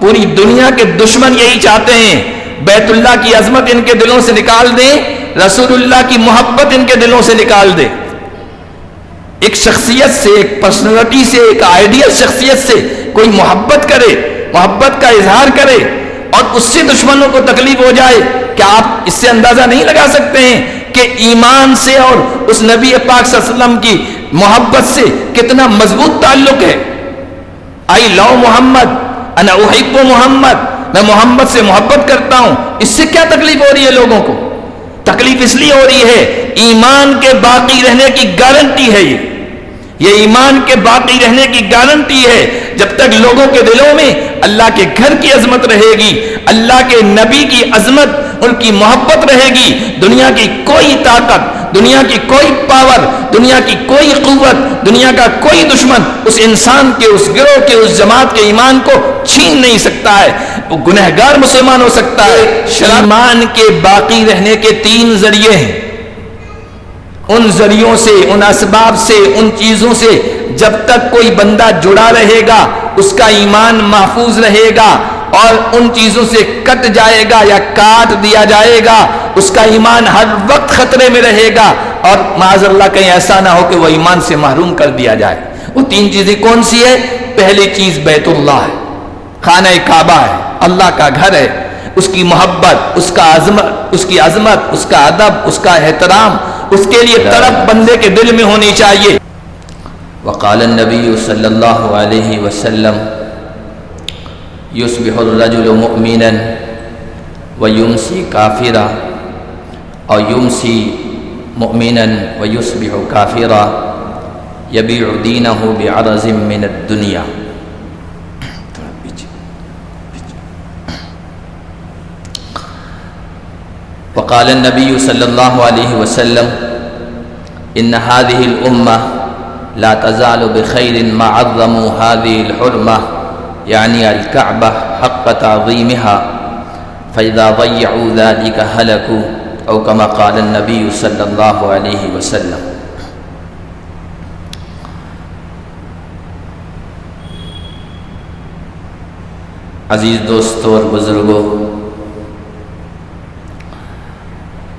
پوری دنیا کے دشمن یہی چاہتے ہیں، بیت اللہ کی عظمت ان کے دلوں سے نکال دیں، رسول اللہ کی محبت ان کے دلوں سے نکال دیں۔ ایک شخصیت سے، ایک پرسنالٹی سے، ایک آئیڈیل شخصیت سے کوئی محبت کرے، محبت کا اظہار کرے اور اس سے دشمنوں کو تکلیف ہو جائے، کیا آپ اس سے اندازہ نہیں لگا سکتے ہیں کہ ایمان سے اور اس نبی پاک صلی اللہ علیہ وسلم کی محبت سے کتنا مضبوط تعلق ہے؟ آئی لو محمد، انا احب محمد، میں محمد سے محبت کرتا ہوں۔ اس سے کیا تکلیف ہو رہی ہے لوگوں کو؟ تکلیف اس لیے ہو رہی ہے، ایمان کے باقی رہنے کی گارنٹی ہے یہ ایمان کے باقی رہنے کی گارنٹی ہے۔ جب تک لوگوں کے دلوں میں اللہ کے گھر کی عظمت رہے گی، اللہ کے نبی کی عظمت، ان کی محبت رہے گی، دنیا کی کوئی طاقت، دنیا کی کوئی پاور، دنیا کی کوئی قوت، دنیا کا کوئی دشمن اس انسان کے، اس گروہ کے، اس جماعت کے ایمان کو چھین نہیں سکتا ہے۔ وہ گنہگار مسلمان ہو سکتا ہے۔ ایمان کے باقی رہنے کے 3 ذریعے ہیں، ان ذریعوں سے، ان اسباب سے، ان چیزوں سے جب تک کوئی بندہ جڑا رہے گا اس کا ایمان محفوظ رہے گا، اور ان چیزوں سے کٹ جائے گا یا کاٹ دیا جائے گا اس کا ایمان ہر وقت خطرے میں رہے گا، اور معاذ اللہ کہیں ایسا نہ ہو کہ وہ ایمان سے محروم کر دیا جائے۔ وہ 3 چیزیں کون سی ہے؟ پہلی چیز بیت اللہ ہے، خانہ کعبہ ہے، اللہ کا گھر ہے، اس کی محبت، اس کا عظمت، اس کی عظمت، اس کا ادب، اس کا احترام، اس کے لیے طرف بندے کے دل میں ہونی چاہیے۔ وقال النبی صلی اللہ علیہ وسلم یصبح الرجل مؤمنا ویمسی کافرا اور یمسی مؤمنا ویصبح کافرا یبیع دینہ بعرض من الدنیا۔ وقال النبی صلی اللہ علیہ وسلم ان هذه الامة لا تزال بخير ما عظموا هذه الحرمة يعني الكعبة حق تعظيمها فإذا ضيعوا ذلك هلكوا أو كما قال النبي صلى الله عليه وسلم۔ عزیز دوستوں اور بزرگوں،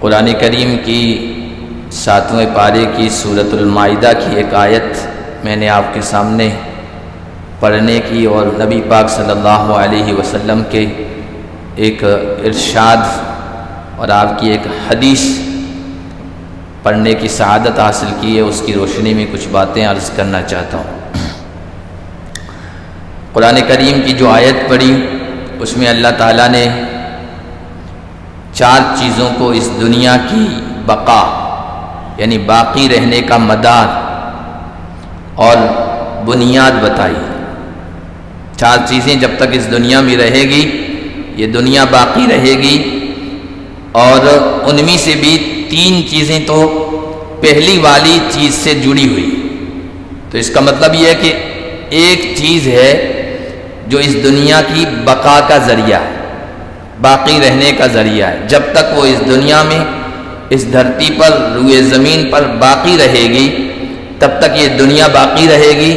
قرآن کریم کی 7ویں پارے کی سورۃ المائدہ کی ایک آیت میں نے آپ کے سامنے پڑھنے کی اور نبی پاک صلی اللہ علیہ وسلم کے ایک ارشاد اور آپ کی ایک حدیث پڑھنے کی سعادت حاصل کی ہے، اس کی روشنی میں کچھ باتیں عرض کرنا چاہتا ہوں۔ قرآن کریم کی جو آیت پڑھی اس میں اللہ تعالیٰ نے 4 چیزوں کو اس دنیا کی بقا یعنی باقی رہنے کا مدار اور بنیاد بتائی۔ 4 چیزیں جب تک اس دنیا میں رہے گی یہ دنیا باقی رہے گی، اور ان میں سے بھی 3 چیزیں تو پہلی والی چیز سے جڑی ہوئی۔ تو اس کا مطلب یہ ہے کہ ایک چیز ہے جو اس دنیا کی بقا کا ذریعہ ہے، باقی رہنے کا ذریعہ ہے۔ جب تک وہ اس دنیا میں، اس دھرتی پر، روئے زمین پر باقی رہے گی تب تک یہ دنیا باقی رہے گی،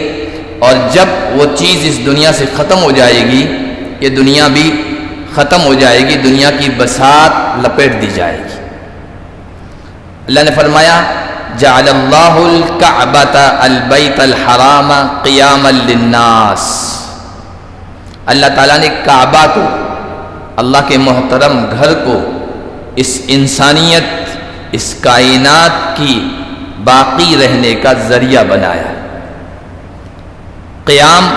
اور جب وہ چیز اس دنیا سے ختم ہو جائے گی یہ دنیا بھی ختم ہو جائے گی، دنیا کی بساط لپیٹ دی جائے گی۔ اللہ نے فرمایا جعل اللہ الکعبۃ البیت الحرام قیاما للناس۔ اللہ تعالیٰ نے کعبہ کو، اللہ کے محترم گھر کو، اس انسانیت، اس کائنات کی باقی رہنے کا ذریعہ بنایا۔ قیام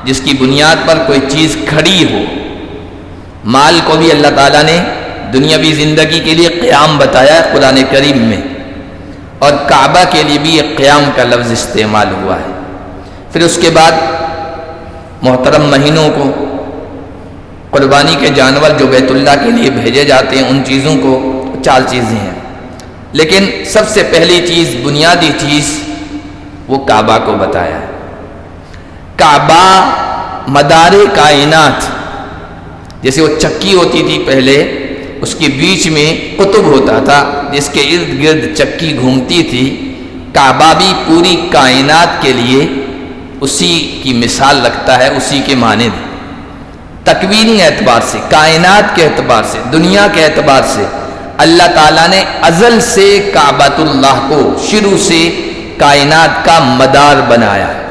جس کی بنیاد پر کوئی چیز کھڑی ہو۔ مال کو بھی اللہ تعالیٰ نے دنیاوی زندگی کے لیے قیام بتایا ہے قرآن کریم میں، اور کعبہ کے لیے بھی یہ قیام کا لفظ استعمال ہوا ہے۔ پھر اس کے بعد محترم مہینوں کو، قربانی کے جانور جو بیت اللہ کے لیے بھیجے جاتے ہیں ان چیزوں کو، 4 چیزیں ہیں، لیکن سب سے پہلی چیز، بنیادی چیز، وہ کعبہ کو بتایا ہے۔ کعبہ مدار کائنات، جیسے وہ چکی ہوتی تھی پہلے، اس کے بیچ میں قطب ہوتا تھا جس کے ارد گرد چکی گھومتی تھی، کعبہ بھی پوری کائنات کے لیے اسی کی مثال رکھتا ہے، اسی کے مانند۔ تکوینی اعتبار سے، کائنات کے اعتبار سے، دنیا کے اعتبار سے اللہ تعالیٰ نے ازل سے کعبۃ اللہ کو شروع سے کائنات کا مدار بنایا ہے۔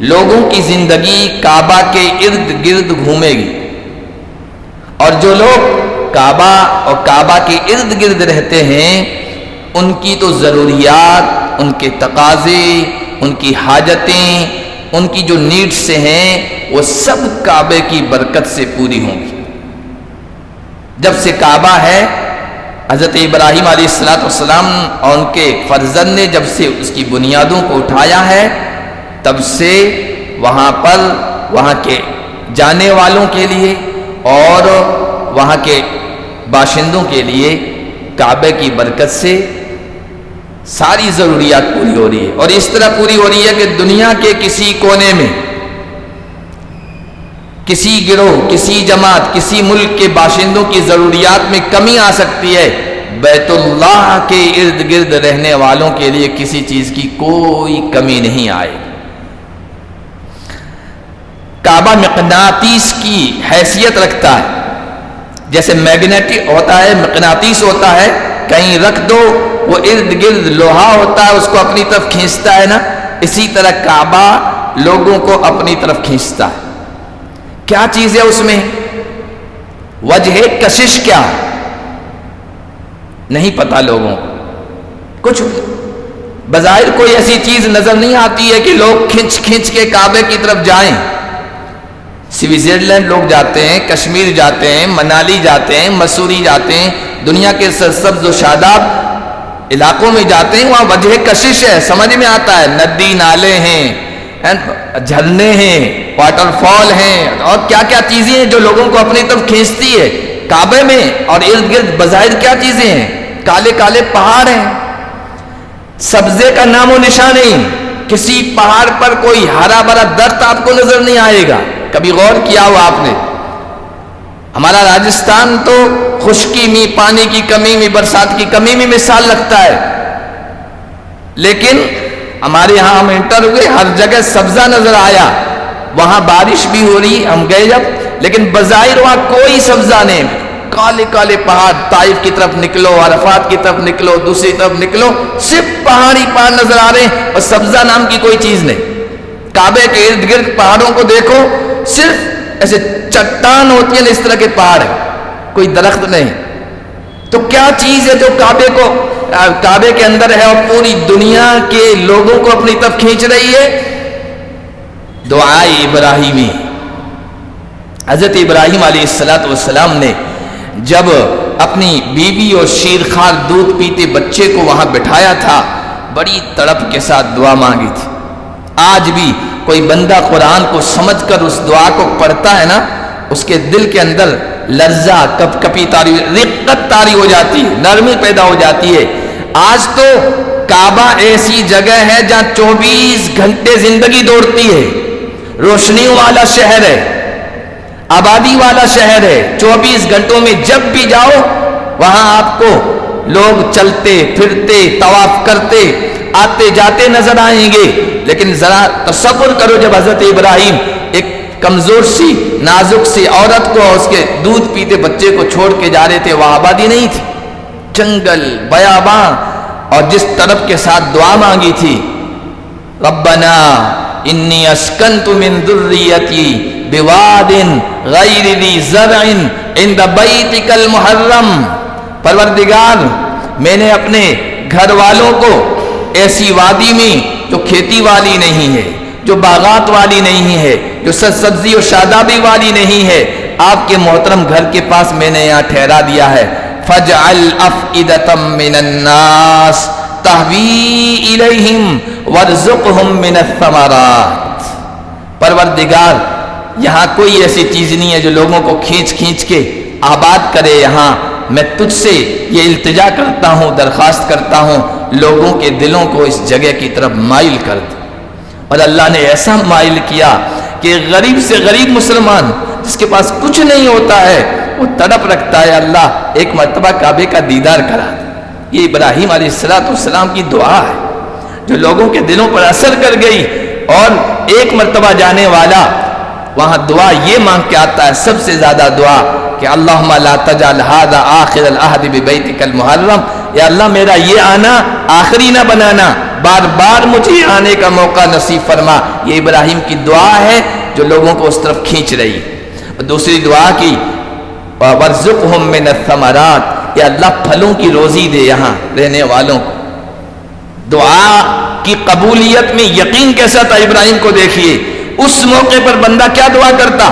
لوگوں کی زندگی کعبہ کے ارد گرد گھومے گی، اور جو لوگ کعبہ اور کعبہ کے ارد گرد رہتے ہیں ان کی تو ضروریات، ان کے تقاضے، ان کی حاجتیں، ان کی جو نیڈس ہیں وہ سب کعبے کی برکت سے پوری ہوں گی۔ جب سے کعبہ ہے، حضرت ابراہیم علیہ السلام اور ان کے فرزند نے جب سے اس کی بنیادوں کو اٹھایا ہے، تب سے وہاں پر وہاں کے جانے والوں کے لیے اور وہاں کے باشندوں کے لیے کعبے کی برکت سے ساری ضروریات پوری ہو رہی ہے، اور اس طرح پوری ہو رہی ہے کہ دنیا کے کسی کونے میں کسی گروہ، کسی جماعت، کسی ملک کے باشندوں کی ضروریات میں کمی آ سکتی ہے، بیت اللہ کے ارد گرد رہنے والوں کے لیے کسی چیز کی کوئی کمی نہیں آئے۔ کعبہ مقناطیس کی حیثیت رکھتا ہے، جیسے میگنیٹک ہوتا ہے، مقناطیس ہوتا ہے، کہیں رکھ دو وہ ارد گرد لوہا ہوتا ہے اس کو اپنی طرف کھینچتا ہے نا، اسی طرح کعبہ لوگوں کو اپنی طرف کھینچتا ہے۔ کیا چیز ہے اس میں؟ وجہ کشش کیا ہے نہیں پتا لوگوں کو، کچھ بظاہر کوئی ایسی چیز نظر نہیں آتی ہے کہ لوگ کھینچ کھینچ کے کعبے کی طرف جائیں۔ سوئٹزرلینڈ لوگ جاتے ہیں، کشمیر جاتے ہیں، منالی جاتے ہیں، مسوری جاتے ہیں، دنیا کے سرسبز و شاداب علاقوں میں جاتے ہیں، وہاں وجہ کشش ہے، سمجھ میں آتا ہے، ندی نالے ہیں، جھرنے ہیں، واٹر فال ہیں، اور کیا کیا چیزیں ہیں جو لوگوں کو اپنی طرف کھینچتی ہے۔ کعبے میں اور ارد گرد بظاہر کیا چیزیں ہیں؟ کالے کالے پہاڑ ہیں، سبزے کا نام و نشان نہیں، کسی پہاڑ پر کوئی ہرا بھرا درخت آپ کو نظر نہیں آئے گا۔ کبھی غور کیا ہو آپ نے؟ ہمارا راجستھان تو خشکی میں، پانی کی کمی میں، برسات کی کمی میں مثال رکھتا ہے، لیکن ہمارے یہاں ہم انٹر ہوئے، ہر جگہ سبزہ نظر آیا، وہاں بارش بھی ہو رہی، ہم گئے جب، لیکن بظاہر وہاں کوئی سبزہ نہیں، کالے کالے پہاڑ۔ طائف کی طرف نکلو، عرفات کی طرف نکلو، دوسری طرف نکلو، صرف پہاڑی پہاڑ نظر آ رہے ہیں، اور سبزہ نام کی کوئی چیز نہیں۔ کعبے کے ارد گرد پہاڑوں کو دیکھو، صرف ایسے چٹان ہوتی ہیں، اس طرح کے پہاڑ ہیں، کوئی درخت نہیں۔ تو کیا چیز ہے جو کعبے کے اندر ہے اور پوری دنیا کے لوگوں کو اپنی طرف کھینچ رہی ہے؟ دعائے ابراہیمی۔ حضرت ابراہیم علیہ السلام نے جب اپنی بیوی اور شیرخوار دودھ پیتے بچے کو وہاں بٹھایا تھا، بڑی تڑپ کے ساتھ دعا مانگی تھی۔ آج بھی کوئی بندہ قرآن کو سمجھ کر اس دعا کو پڑھتا ہے نا، اس کے دل کے اندر لرزہ، کپ کپی طاری، رقت طاری ہو جاتی ہے، نرمی پیدا ہو جاتی ہے۔ آج تو کعبہ ایسی جگہ ہے جہاں 24 گھنٹے زندگی دوڑتی ہے، روشنیوں والا شہر ہے، آبادی والا شہر ہے، 24 گھنٹوں میں جب بھی جاؤ وہاں آپ کو لوگ چلتے پھرتے، طواف کرتے، آتے جاتے نظر آئیں گے۔ لیکن ذرا تصور کرو، جب حضرت ابراہیم ایک کمزور سی نازک سی عورت کو اور اس کے دودھ پیتے بچے کو چھوڑ کے جا رہے تھے، وہاں آبادی نہیں تھی، جنگل، بیاباں، اور جس طرف کے ساتھ دعا مانگی تھی، ربنا انی اسکنت من ذریتی بواد غیر ذی زرع عند بیتک المحرم، پروردگار میں نے اپنے گھر والوں کو ایسی وادی میں جو کھیتی والی نہیں ہے، جو باغات والی نہیں ہے، جو سبزی و شادابی والی نہیں ہے، آپ کے محترم گھر کے پاس میں نے یہاں ٹھہرا دیا ہے۔ فَاجْعَلْ أَفْئِدَةً مِّنَ النَّاسِ تَهْوِي إِلَيْهِمْ وَارْزُقْهُم مِّنَ الثَّمَرَاتِ، پروردگار یہاں کوئی ایسی چیز نہیں ہے جو لوگوں کو کھینچ کھینچ کے آباد کرے۔ یہاں میں تجھ سے یہ التجا کرتا ہوں، درخواست کرتا ہوں، لوگوں کے دلوں کو اس جگہ کی طرف مائل کر دے۔ اور اللہ نے ایسا مائل کیا کہ غریب سے غریب مسلمان جس کے پاس کچھ نہیں ہوتا ہے وہ تڑپ رکھتا ہے، اللہ ایک مرتبہ کعبے کا دیدار کرا دے۔ یہ ابراہیم علیہ السلام کی دعا ہے جو لوگوں کے دلوں پر اثر کر گئی، اور ایک مرتبہ جانے والا وہاں دعا یہ مانگ کے آتا ہے سب سے زیادہ دعا کہ اللہم لا تجعل ھذا آخر العہد ببیتک المحرم، یا اللہ میرا یہ آنا آخری نہ بنانا، بار بار مجھے آنے کا موقع نصیب فرما۔ یہ ابراہیم کی دعا ہے جو لوگوں کو اس طرف کھینچ رہی۔ دوسری دعا کی وَارْزُقْهُم مِّنَ الثَّمَرَاتِ، یا اللہ پھلوں کی روزی دے یہاں رہنے والوں کو۔ دعا کی قبولیت میں یقین کیسا تھا ابراہیم کو دیکھیے، اس موقع پر بندہ کیا دعا کرتا؟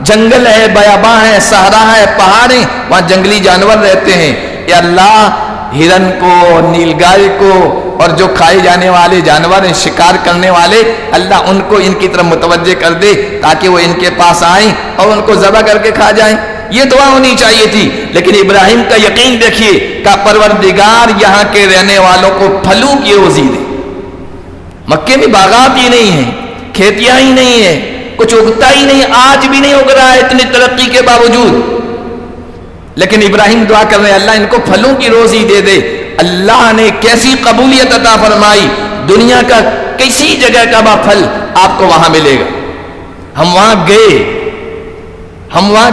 جنگل ہے، بیاباں ہے، صحرا ہے، پہاڑ ہیں، وہاں جنگلی جانور رہتے ہیں، یا اللہ ہرن کو، نیل گائے کو اور جو کھائے جانے والے جانور ہیں شکار کرنے والے، اللہ ان کو ان کی طرف متوجہ کر دے تاکہ وہ ان کے پاس آئیں اور ان کو ذبح کر کے کھا جائیں۔ یہ دعا ہونی چاہیے تھی، لیکن ابراہیم کا یقین دیکھیے کہ پروردگار یہاں کے رہنے والوں کو پھلوں کی روزی دے۔ مکے میں باغات ہی نہیں ہیں، کھیتیاں ہی نہیں ہیں، کچھ اگتا ہی نہیں، آج بھی نہیں اگ رہا ہے اتنی ترقی کے باوجود، لیکن ابراہیم دعا کر رہے ہیں اللہ ان کو پھلوں کی روزی دے دے۔ اللہ نے کیسی قبولیت عطا فرمائی، دنیا کا کسی جگہ کا پھل آپ کو وہاں ملے گا۔ ہم وہاں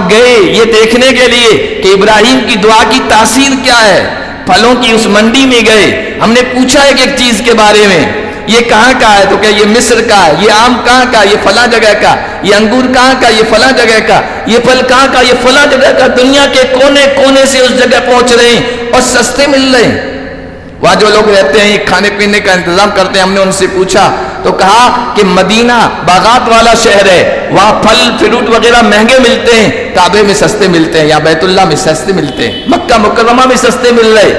گئے یہ دیکھنے کے لیے کہ ابراہیم کی دعا کی تاثیر کیا ہے۔ پھلوں کی اس منڈی میں گئے، ہم نے پوچھا ایک ایک چیز کے بارے میں، یہ کہاں کا ہے تو کہ یہ مصر کا ہے، یہ آم کہاں کا، یہ فلاں جگہ کا، یہ انگور کہاں کا، یہ فلاں جگہ کا، یہ پھل کہاں کا، یہ فلاں جگہ کا۔ دنیا کے کونے کونے سے اس جگہ پہنچ رہے ہیں اور سستے مل رہے ہیں۔ وہاں جو لوگ رہتے ہیں کھانے پینے کا انتظام کرتے ہیں، ہم نے ان سے پوچھا تو کہا کہ مدینہ باغات والا شہر ہے، وہاں پھل فروٹ وغیرہ مہنگے ملتے ہیں، کعبے میں سستے ملتے ہیں، یا بیت اللہ میں سستے ملتے ہیں، مکہ مکرمہ میں سستے مل رہے،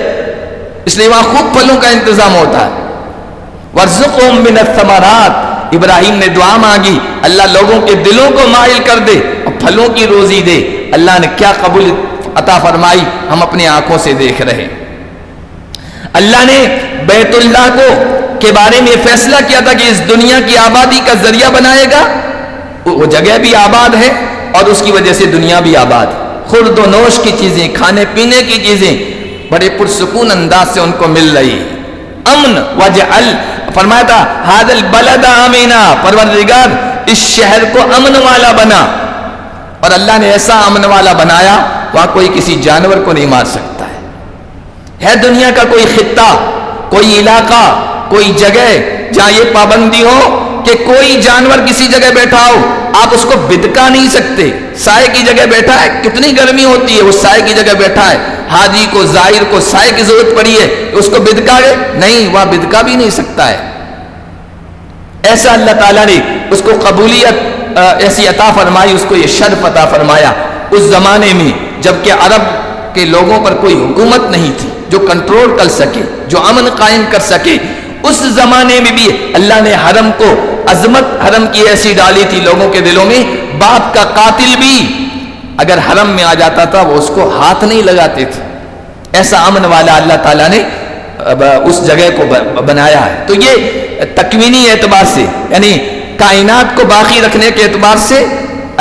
اس لیے وہاں خوب پھلوں کا انتظام ہوتا ہے۔ وَارْزُقْهُم مِّنَ الثَّمَرَاتِ، ابراہیم نے دعا مانگی اللہ لوگوں کے دلوں کو مائل کر دے اور پھلوں کی روزی دے۔ اللہ نے کیا قبول عطا فرمائی، ہم اپنی آنکھوں سے دیکھ رہے ہیں۔ اللہ نے بیت اللہ کو کے بارے میں فیصلہ کیا تھا کہ اس دنیا کی آبادی کا ذریعہ بنائے گا، وہ جگہ بھی آباد ہے اور اس کی وجہ سے دنیا بھی آباد ہے۔ خورد و نوش کی چیزیں، کھانے پینے کی چیزیں بڑے پرسکون انداز سے ان کو مل رہی ہے۔ امن وجعل، فرمایا تھا ھذا البلد آمنا، پروردگار اس شہر کو امن والا بنا، اور اللہ نے ایسا امن والا بنایا وہاں کوئی کسی جانور کو نہیں مار سکتا ہے دنیا کا کوئی خطہ، کوئی علاقہ، کوئی جگہ جہاں یہ پابندی ہو کہ کوئی جانور کسی جگہ بیٹھا ہو آپ اس کو بدکا نہیں سکتے۔ سائے کی جگہ بیٹھا ہے، کتنی گرمی ہوتی ہے، وہ سائے کی جگہ بیٹھا ہے، حاجی کو زائر کو سائے کی ضرورت پڑی ہے، اس کو بدکا گئے نہیں، وہاں بدکا بھی نہیں سکتا ہے۔ ایسا اللہ تعالیٰ نے اس کو قبولیت ایسی عطا فرمائی، اس کو یہ شرف عطا فرمایا اس زمانے میں جبکہ عرب کے لوگوں پر کوئی حکومت نہیں تھی جو کنٹرول کر سکے، جو امن قائم کر سکے۔ اس زمانے میں بھی اللہ نے حرم کو، عظمت حرم کی ایسی ڈالی تھی لوگوں کے دلوں میں، باپ کا قاتل بھی اگر حرم میں آ جاتا تھا وہ اس کو ہاتھ نہیں لگاتے تھے۔ ایسا امن والا اللہ تعالیٰ نے اس جگہ کو بنایا ہے۔ تو یہ تکوینی اعتبار سے یعنی کائنات کو باقی رکھنے کے اعتبار سے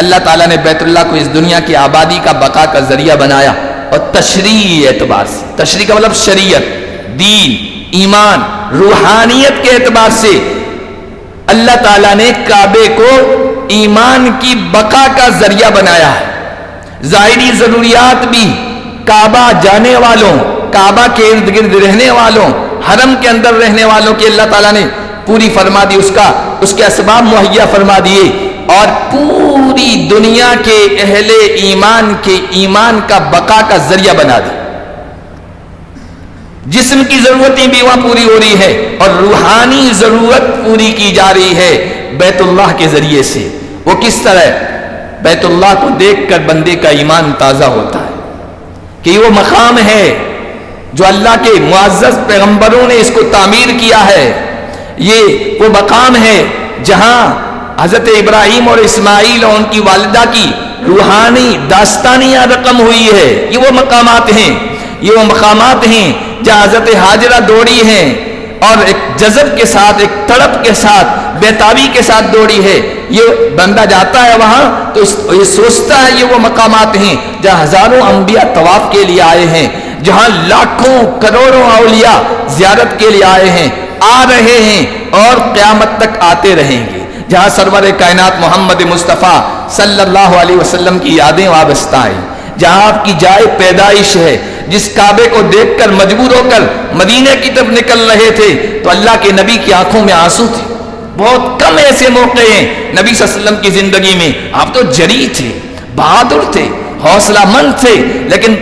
اللہ تعالیٰ نے بیت اللہ کو اس دنیا کی آبادی کا بقا کا ذریعہ بنایا، اور تشریعی اعتبار سے، تشریع کا مطلب شریعت، دین، ایمان، روحانیت کے اعتبار سے اللہ تعالیٰ نے کعبے کو ایمان کی بقا کا ذریعہ بنایا ہے۔ ظاہری ضروریات بھی کعبہ جانے والوں، کعبہ کے ارد گرد رہنے والوں، حرم کے اندر رہنے والوں کی اللہ تعالیٰ نے پوری فرما دی، اس کے اسباب مہیا فرما دیے، اور پوری دنیا کے اہل ایمان کے ایمان کا بقا کا ذریعہ بنا دی۔ جسم کی ضرورتیں بھی وہاں پوری ہو رہی ہے اور روحانی ضرورت پوری کی جا رہی ہے بیت اللہ کے ذریعے سے۔ وہ کس طرح؟ بیت اللہ کو دیکھ کر بندے کا ایمان تازہ ہوتا ہے کہ یہ وہ مقام ہے جو اللہ کے معزز پیغمبروں نے اس کو تعمیر کیا ہے، یہ وہ مقام ہے جہاں حضرت ابراہیم اور اسماعیل اور ان کی والدہ کی روحانی داستانیہ رقم ہوئی ہے۔ یہ وہ مقامات ہیں، یہ وہ مقامات ہیں جہاں حضرت حاجرہ دوڑی ہیں اور ایک جذب کے ساتھ، ایک تڑپ کے ساتھ، بیتابی کے ساتھ دوڑی ہے۔ یہ بندہ جاتا ہے وہاں تو یہ سوچتا ہے یہ وہ مقامات ہیں جہاں ہزاروں انبیاء طواف کے لیے آئے ہیں، جہاں لاکھوں کروڑوں اولیاء زیارت کے لیے آئے ہیں، آ رہے ہیں اور قیامت تک آتے رہیں گے، جہاں سرور کائنات محمد مصطفیٰ صلی اللہ علیہ وسلم کی یادیں وابستہ ہیں، جہاں آپ کی جائے پیدائش ہے، جس کعبے کو دیکھ کر مجبور ہو کر مدینے کی طرف نکل رہے تھے تو اللہ کے نبی کی آنکھوں میں آنسو تھے۔ بہت کم ایسے موقع ہیں نبی صلی اللہ علیہ وسلم کی زندگی میں، آپ تو جری تھے، بہادر تھے، حوصلہ مند تھے، لیکن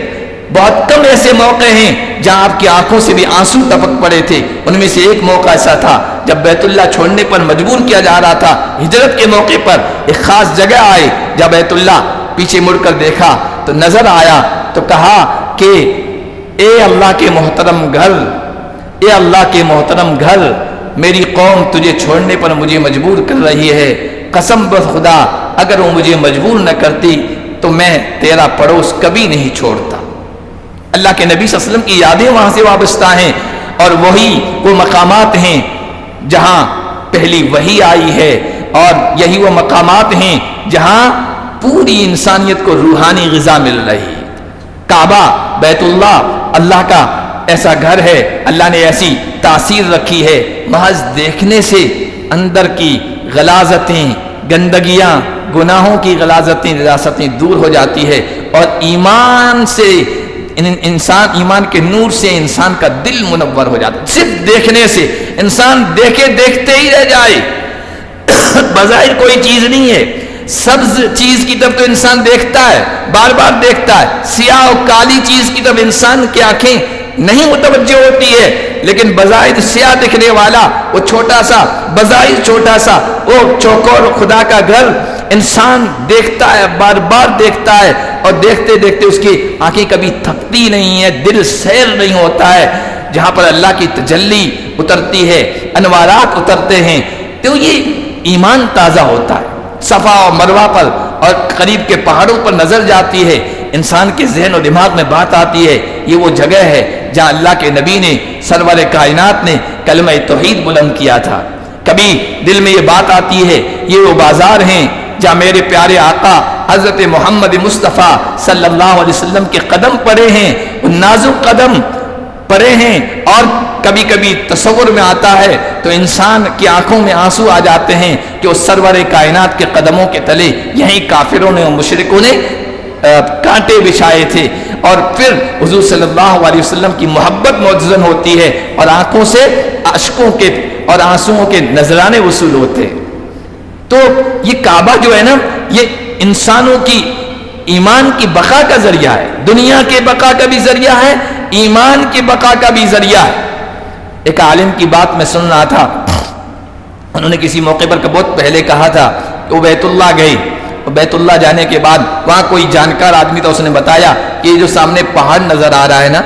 بہت کم ایسے موقع ہیں جہاں آپ کی آنکھوں سے بھی آنسو ٹپک پڑے تھے۔ ان میں سے ایک موقع ایسا تھا جب بیت اللہ چھوڑنے پر مجبور کیا جا رہا تھا، ہجرت کے موقع پر ایک خاص جگہ آئے، جب بیت اللہ پیچھے مڑ کر دیکھا تو نظر آیا تو کہا کہ اے اللہ کے محترم گھر، اے اللہ کے محترم گھر، میری قوم تجھے چھوڑنے پر مجھے مجبور کر رہی ہے، قسم بخدا اگر وہ مجھے مجبور نہ کرتی تو میں تیرا پڑوس کبھی نہیں چھوڑتا۔ اللہ کے نبی صلی اللہ علیہ وسلم کی یادیں وہاں سے وابستہ ہیں، اور وہی وہ مقامات ہیں جہاں پہلی وحی آئی ہے، اور یہی وہ مقامات ہیں جہاں پوری انسانیت کو روحانی غذا مل رہی ہے۔ کعبہ بیت اللہ اللہ کا ایسا گھر ہے، اللہ نے ایسی تاثیر رکھی ہے، محض دیکھنے سے اندر کی غلاظتیں، گندگیاں، گناہوں کی غلاظتیں، نجاستیں دور ہو جاتی ہے، اور ایمان سے انسان، ایمان کے نور سے انسان کا دل منور ہو جاتا ہے۔ صرف دیکھنے سے انسان دیکھتے ہی رہ جائے، بظاہر کوئی چیز نہیں ہے، سبز چیز کی طرف تو انسان دیکھتا ہے، بار بار دیکھتا ہے، سیاہ اور کالی چیز کی طرف انسان کی آنکھیں نہیں متوجہ ہوتی ہے، لیکن بظاہر سیاہ دکھنے والا وہ چھوٹا سا، بظاہر چھوٹا سا وہ چوکور خدا کا گھر انسان دیکھتا ہے، بار بار دیکھتا ہے، اور دیکھتے دیکھتے اس کی آنکھیں کبھی تھکتی نہیں ہے، دل سیر نہیں ہوتا ہے۔ جہاں پر اللہ کی تجلی اترتی ہے، انوارات اترتے ہیں، تو یہ ایمان تازہ ہوتا ہے۔ صفا اور مروہ پر اور قریب کے پہاڑوں پر نظر جاتی ہے، انسان کے ذہن و دماغ میں بات آتی ہے، یہ وہ جگہ ہے جہاں اللہ کے نبی نے، سرور کائنات نے کلمہ توحید بلند کیا تھا۔ کبھی دل میں یہ بات آتی ہے، یہ وہ بازار ہیں جہاں میرے پیارے آقا حضرت محمد مصطفیٰ صلی اللہ علیہ وسلم کے قدم پڑے ہیں، وہ نازک قدم پڑے ہیں، اور کبھی کبھی تصور میں آتا ہے تو انسان کی آنکھوں میں آنسو آ جاتے ہیں کہ وہ سرور کائنات کے قدموں کے تلے یہیں کافروں نے اور مشرکوں نے کانٹے بچھائے تھے، اور پھر حضور صلی اللہ علیہ وسلم کی محبت معجزن ہوتی ہے، اور آنکھوں سے اشکوں کے اور آنسوؤں کے نذرانے وصول ہوتے ہیں۔ تو یہ کعبہ جو ہے نا، یہ انسانوں کی ایمان کی بقا کا ذریعہ ہے، دنیا کے بقا کا بھی ذریعہ ہے، ایمان کی بقا کا بھی ذریعہ ہے۔ ایک عالم کی بات میں سن رہا تھا، انہوں نے کسی موقع پر بہت پہلے کہا تھا کہ وہ بیت اللہ گئے، بیت اللہ جانے کے بعد وہاں کوئی جانکار آدمی تھا، اس نے بتایا کہ یہ جو سامنے پہاڑ نظر آ رہا ہے نا،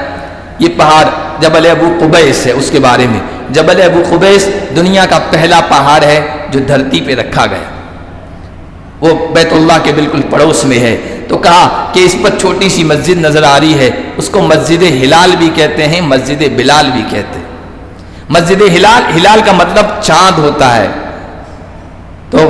یہ پہاڑ جبل ابو قبیس ہے۔ اس کے بارے میں جبل ابو قبیس دنیا کا پہلا پہاڑ ہے جو دھرتی پہ رکھا گیا، وہ بیت اللہ کے بالکل پڑوس میں ہے۔ تو کہا کہ اس پر چھوٹی سی مسجد نظر آ رہی ہے، اس کو مسجد ہلال بھی کہتے ہیں، مسجد بلال بھی کہتے ہیں۔ مسجد ہلال، ہلال کا مطلب چاند ہوتا ہے، تو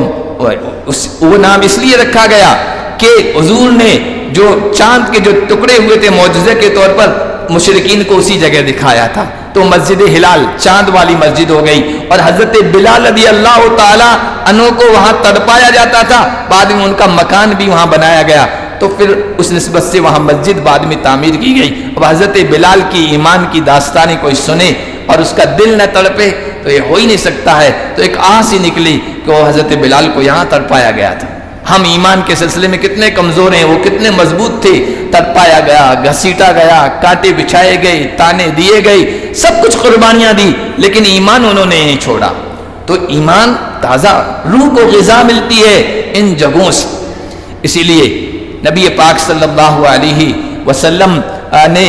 وہ نام اس لیے رکھا گیا کہ حضور نے جو چاند کے جو ٹکڑے ہوئے تھے معجزے کے طور پر مشرکین کو اسی جگہ دکھایا تھا، تو مسجد ہلال چاند والی مسجد ہو گئی۔ اور حضرت بلال رضی اللہ تعالی عنہ کو وہاں تڑپایا جاتا تھا، بعد میں ان کا مکان بھی وہاں بنایا گیا، تو پھر اس نسبت سے وہاں مسجد بعد میں تعمیر کی گئی۔ اب حضرت بلال کی ایمان کی داستانیں کوئی سنے اور اس کا دل نہ تڑپے تو یہ ہو ہی نہیں سکتا ہے۔ تو ایک آس ہی نکلی کہ وہ حضرت بلال کو یہاں تڑپایا گیا تھا۔ ہم ایمان کے سلسلے میں کتنے کمزور ہیں، وہ کتنے مضبوط تھے، تڑپایا گیا، گھسیٹا گیا، کانٹے بچھائے گئے، تانے دیے گئے، سب کچھ قربانیاں دی، لیکن ایمان انہوں نے نہیں چھوڑا۔ تو ایمان تازہ، روح کو غذا ملتی ہے ان جگہوں سے۔ اسی لیے نبی پاک صلی اللہ علیہ وسلم نے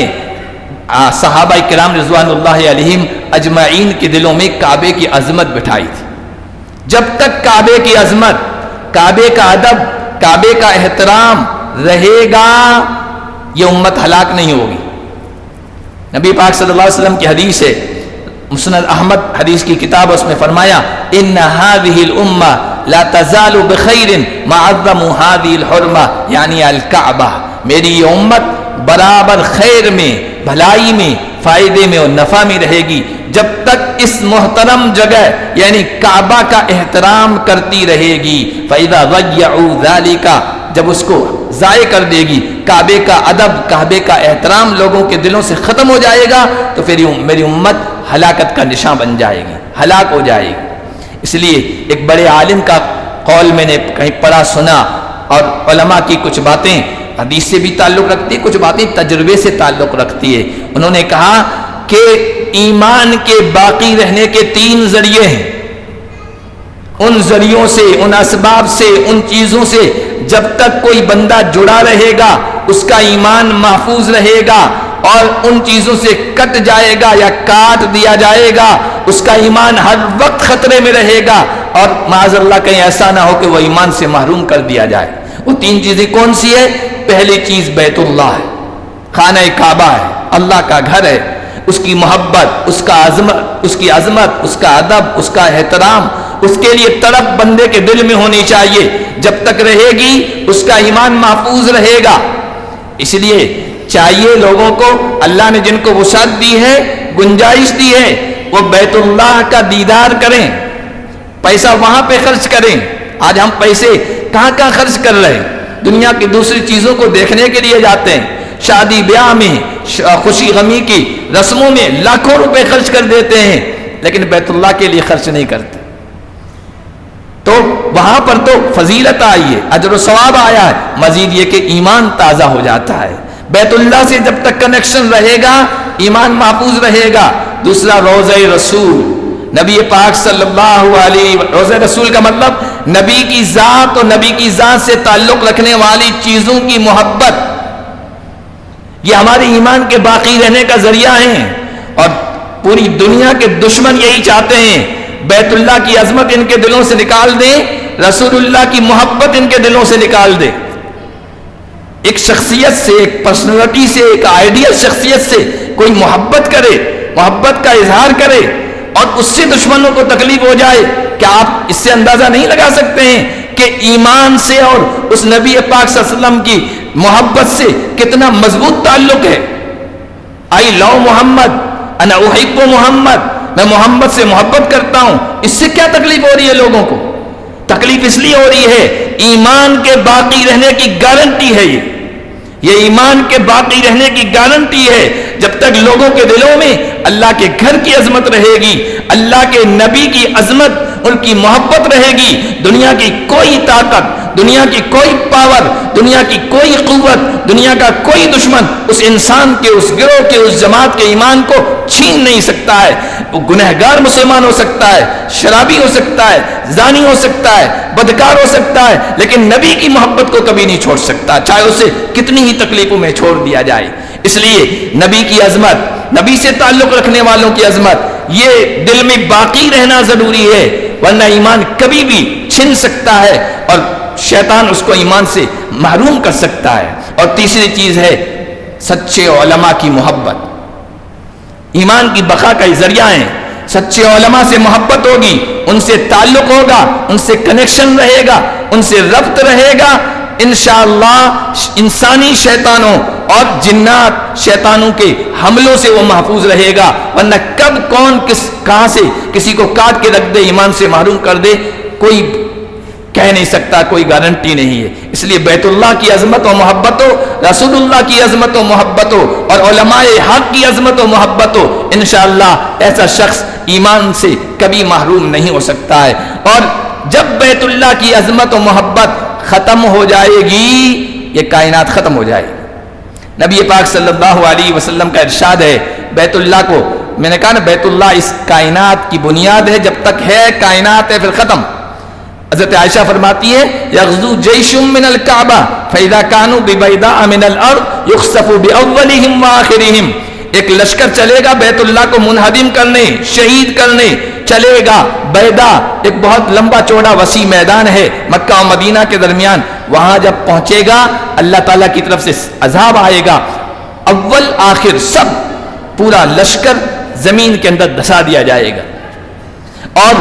صحابہ کرام رضوان اللہ علیہم اجمعین کے دلوں میں کعبے کی عظمت بٹھائی تھی۔ جب تک کعبے کی عظمت، کعبے کا ادب، کعبے کا احترام رہے گا، یہ امت ہلاک نہیں ہوگی۔ نبی پاک صلی اللہ علیہ وسلم کی حدیث ہے، مسند احمد حدیث کی کتاب، اس میں فرمایا ان هذه الامه لا تزال بخير ما عظموا هذه الحرمه یعنی الکعبہ، میری یہ امت برابر خیر میں، بھلائی میں، فائدے میں اور نفع میں رہے گی جب تک اس محترم جگہ یعنی کعبہ کا احترام کرتی رہے گی. فَإِذَا ضَيَّعُوا ذَلِكَ جب اس کو ضائع کر دے گی، کعبے کا ادب، کعبے کا احترام لوگوں کے دلوں سے ختم ہو جائے گا تو پھر میری امت ہلاکت کا نشان بن جائے گی، ہلاک ہو جائے گی. اس لیے ایک بڑے عالم کا قول میں نے کہیں پڑھا سنا، اور علماء کی کچھ باتیں حدیث سے بھی تعلق رکھتی ہے، کچھ باتیں تجربے سے تعلق رکھتی ہے. انہوں نے کہا کہ ایمان کے باقی رہنے کے 3 ذریعے ہیں. ان ذریعوں سے، ان اسباب سے، ان چیزوں سے جب تک کوئی بندہ جڑا رہے گا اس کا ایمان محفوظ رہے گا، اور ان چیزوں سے کٹ جائے گا یا کاٹ دیا جائے گا اس کا ایمان ہر وقت خطرے میں رہے گا، اور معاذ اللہ کہیں ایسا نہ ہو کہ وہ ایمان سے محروم کر دیا جائے. وہ 3 چیزیں کون سی ہے؟ پہلی چیز بیت اللہ ہے، خانہ کعبہ ہے، اللہ کا گھر ہے. اس کی محبت، اس کی عظمت، اس کا ادب، اس کا احترام، اس کے لیے تڑپ بندے کے دل میں ہونی چاہیے. جب تک رہے گی اس کا ایمان محفوظ رہے گا. اس لیے چاہیے لوگوں کو، اللہ نے جن کو وسعت دی ہے، گنجائش دی ہے، وہ بیت اللہ کا دیدار کریں، پیسہ وہاں پہ خرچ کریں. آج ہم پیسے کہاں کہاں خرچ کر رہے ہیں؟ دنیا کی دوسری چیزوں کو دیکھنے کے لیے جاتے ہیں، شادی بیاہ میں، خوشی غمی کی رسموں میں لاکھوں روپے خرچ کر دیتے ہیں، لیکن بیت اللہ کے لیے خرچ نہیں کرتے. تو وہاں پر تو فضیلت آئی ہے، اجر و ثواب آیا ہے، مزید یہ کہ ایمان تازہ ہو جاتا ہے. بیت اللہ سے جب تک کنیکشن رہے گا ایمان محفوظ رہے گا. دوسرا روضہ رسول، نبی پاک صلی اللہ علیہ، روضہ رسول کا مطلب نبی کی ذات اور نبی کی ذات سے تعلق رکھنے والی چیزوں کی محبت. یہ ہمارے ایمان کے باقی رہنے کا ذریعہ ہیں، اور پوری دنیا کے دشمن یہی چاہتے ہیں بیت اللہ کی عظمت ان کے دلوں سے نکال دیں، رسول اللہ کی محبت ان کے دلوں سے نکال دیں. ایک شخصیت سے، ایک پرسنالٹی سے، ایک آئیڈیل شخصیت سے کوئی محبت کرے، محبت کا اظہار کرے، اور اس سے دشمنوں کو تکلیف ہو جائے. کیا آپ اس سے اندازہ نہیں لگا سکتے ہیں کہ ایمان سے اور اس نبی پاک صلی اللہ علیہ وسلم کی محبت سے کتنا مضبوط تعلق ہے؟ آئی لو محمد، انا احب محمد، میں محمد سے محبت کرتا ہوں. اس سے کیا تکلیف ہو رہی ہے لوگوں کو؟ تکلیف اس لیے ہو رہی ہے ایمان کے باقی رہنے کی گارنٹی ہے. یہ ایمان کے باقی رہنے کی گارنٹی ہے. جب تک لوگوں کے دلوں میں اللہ کے گھر کی عظمت رہے گی، اللہ کے نبی کی عظمت، ان کی محبت رہے گی، دنیا کی کوئی طاقت، دنیا کی کوئی پاور، دنیا کی کوئی قوت، دنیا کا کوئی دشمن اس انسان کے، اس گروہ کے، اس جماعت کے ایمان کو چھین نہیں سکتا ہے. وہ گنہگار مسلمان ہو سکتا ہے، شرابی ہو سکتا ہے، زانی ہو سکتا ہے، بدکار ہو سکتا ہے، لیکن نبی کی محبت کو کبھی نہیں چھوڑ سکتا، چاہے اسے کتنی ہی تکلیفوں میں چھوڑ دیا جائے. اس لیے نبی کی عظمت، نبی سے تعلق رکھنے والوں کی عظمت، یہ دل میں باقی رہنا ضروری ہے، ورنہ ایمان کبھی بھی چھن سکتا ہے اور شیطان اس کو ایمان سے محروم کر سکتا ہے. اور تیسری چیز ہے سچے علماء کی محبت. ایمان کی بقا کا ذریعہ ہیں. سچے علماء سے محبت ہوگی، ان سے تعلق ہوگا، ان سے کنیکشن رہے گا، ان سے ربط رہے گا، انشاءاللہ انسانی شیطانوں اور جنات شیطانوں کے حملوں سے وہ محفوظ رہے گا. ورنہ کب کون کہاں سے کسی کو کاٹ کے رکھ دے، ایمان سے محروم کر دے، کوئی کہہ نہیں سکتا، کوئی گارنٹی نہیں ہے. اس لیے بیت اللہ کی عظمت و محبت ہو، رسول اللہ کی عظمت و محبت ہو، اور علماء حق کی عظمت و محبت ہو، انشاءاللہ ایسا شخص ایمان سے کبھی محروم نہیں ہو سکتا ہے. اور جب بیت اللہ کی عظمت و محبت ختم ہو جائے گی یہ کائنات ختم ہو جائے گی. نبی پاک صلی اللہ علیہ وسلم کا ارشاد ہے، بیت اللہ کو، میں نے کہا نا بیت اللہ اس کائنات کی بنیاد ہے، جب تک ہے کائنات ہے پھر ختم. حضرت عائشہ فرماتی ہے یغزو جیش من الکعبہ فاذا كانوا ببیضاء من الارض یخسف باولهم واخرهم. ایک لشکر چلے گا بیت اللہ کو منہدم کرنے، شہید کرنے چلے گا. بیضاء ایک بہت لمبا چوڑا وسیع میدان ہے مکہ و مدینہ کے درمیان. وہاں جب پہنچے گا اللہ تعالیٰ کی طرف سے عذاب آئے گا، اول آخر سب پورا لشکر زمین کے اندر دھسا دیا جائے گا. اور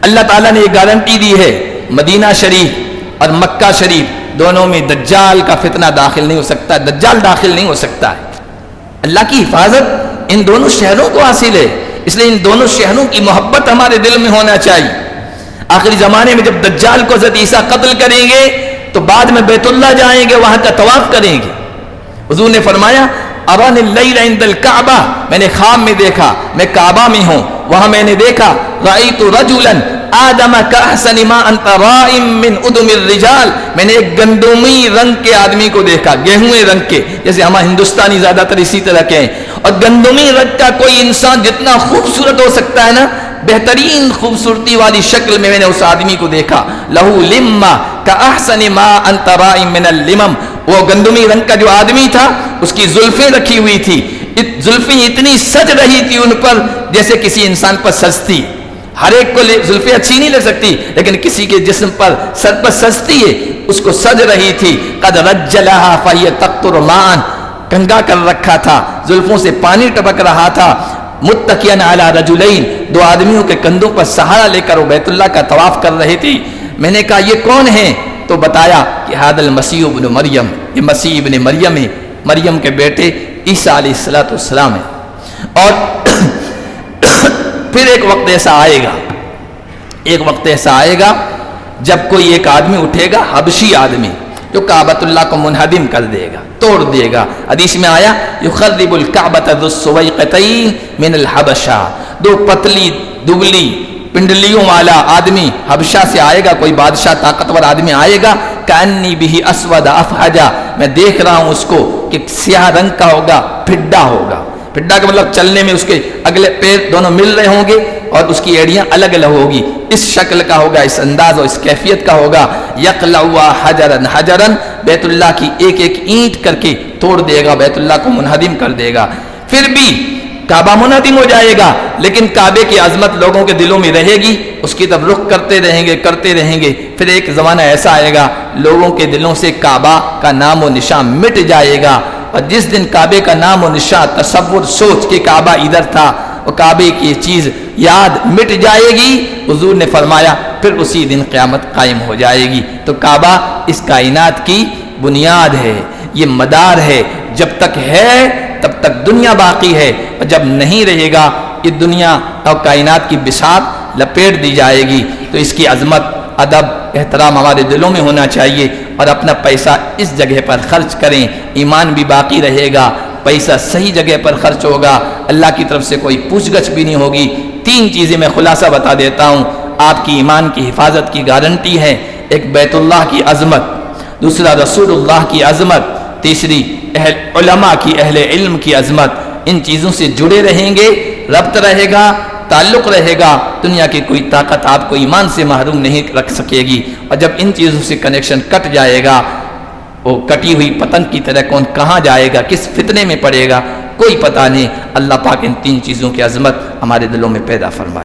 اللہ تعالیٰ نے یہ گارنٹی دی ہے، مدینہ شریف اور مکہ شریف دونوں میں دجال کا فتنہ داخل نہیں ہو سکتا، دجال داخل نہیں ہو سکتا ہے۔ اللہ کی حفاظت ان دونوں شہروں کو حاصل ہے، اس لیے ان دونوں شہروں کی محبت ہمارے دل میں ہونا چاہیے۔ آخری زمانے میں جب دجال کو حضرت عیسیٰ قتل کریں گے تو بعد میں بیت اللہ جائیں گے، وہاں کا طواف کریں گے۔ حضور نے فرمایا ارانی اللیل عند الکعبہ، میں نے خواب میں دیکھا میں کعبہ میں ہوں، وہاں میں نے دیکھا رأیت رجلا آدم کاحسن ما انت رائم من ادم الرجال، میں نے ایک گندمی رنگ کے آدمی کو دیکھا، گیہویں رنگ کے، جیسے ہمارے ہندوستانی زیادہ تر اسی طرح کے ہیں، اور گندمی رنگ کا کوئی انسان جتنا خوبصورت ہو سکتا ہے نا، بہترین خوبصورتی والی شکل میں نے اس آدمی کو دیکھا، لہو لما کاحسن ما انت رائم من اللمم، وہ گندمی رنگ کا جو آدمی تھا اس کی زلفیں رکھی ہوئی تھی، زلفیں اتنی سج رہی تھی ان پر جیسے کسی انسان پر سجتی، ہر ایک کو زلفیں اچھی نہیں لگ سکتی لیکن کسی کے جسم پر سر پر سجتی ہے، اس کو سج رہی تھی، قد رجلها فهي تقطر ماء، کنگا کر رکھا تھا، زلفوں سے پانی ٹپک رہا تھا، متکئا علی رجلین، دو آدمیوں کے کندھوں پر سہارا لے کر وہ بیت اللہ کا طواف کر رہی تھی۔ میں نے کہا یہ کون ہیں؟ تو بتایا کہ ھذا المسیح ابن مریم، یہ مسیح ابن مریم ہے، مریم کے بیٹے عیسیٰ علیہ السلام ہے۔ اور پھر ایک وقت ایسا آئے گا، ایک وقت ایسا آئے گا جب کوئی ایک آدمی اٹھے گا، حبشی آدمی، جو کعبۃ اللہ کو منہدم کر دے گا، توڑ دے گا۔ حدیث میں آیا یخرب الکعبۃ ذو السویقتین من الحبشہ، دو پتلی دبلی پنڈلیوں والا آدمی حبشہ سے آئے گا، کوئی بادشاہ طاقتور آدمی آئے گا، کأنی بہ اسود افحجہ، میں دیکھ رہا ہوں اس کو کہ سیاہ رنگ کا ہوگا، پھڈا ہوگا، پھڈا کا مطلب چلنے میں اس کے اگلے پیر دونوں مل رہے ہوں گے اور اس کی ایڑیاں الگ الگ ہوگی، اس شکل کا ہوگا، اس انداز اور اس کیفیت کا ہوگا، یقلع حجرن حجرن، بیت اللہ کی ایک ایک اینٹ کر کے توڑ دے گا، بیت اللہ کو منہدم کر دے گا۔ پھر بھی کعبہ منہدم ہو جائے گا لیکن کعبے کی عظمت لوگوں کے دلوں میں رہے گی، اس کی طرف رخ کرتے رہیں گے۔ پھر ایک زمانہ ایسا آئے گا لوگوں کے دلوں سے کعبہ کا نام و نشان مٹ جائے گا، اور جس دن کعبے کا نام و نشان، تصور، سوچ کہ کعبہ ادھر تھا، اور کعبے کی چیز یاد مٹ جائے گی، حضور نے فرمایا پھر اسی دن قیامت قائم ہو جائے گی۔ تو کعبہ اس کائنات کی بنیاد ہے، یہ مدار ہے، جب تک ہے تب تک دنیا باقی ہے، اور جب نہیں رہے گا یہ دنیا اور کائنات کی بساط لپیٹ دی جائے گی۔ تو اس کی عظمت، ادب، احترام ہمارے دلوں میں ہونا چاہیے، اور اپنا پیسہ اس جگہ پر خرچ کریں، ایمان بھی باقی رہے گا، پیسہ صحیح جگہ پر خرچ ہوگا، اللہ کی طرف سے کوئی پوچھ گچھ بھی نہیں ہوگی۔ تین چیزیں میں خلاصہ بتا دیتا ہوں، آپ کی ایمان کی حفاظت کی گارنٹی ہے۔ ایک بیت اللہ کی عظمت، دوسرا رسول اللہ کی عظمت، تیسری علماء کی، اہل علم کی عظمت۔ ان چیزوں سے جڑے رہیں گے، ربط رہے گا، تعلق رہے گا، دنیا کی کوئی طاقت آپ کو ایمان سے محروم نہیں رکھ سکے گی۔ اور جب ان چیزوں سے کنیکشن کٹ جائے گا، وہ کٹی ہوئی پتنگ کی طرح کون کہاں جائے گا، کس فتنے میں پڑے گا، کوئی پتہ نہیں۔ اللہ پاک ان تین چیزوں کی عظمت ہمارے دلوں میں پیدا فرمائے۔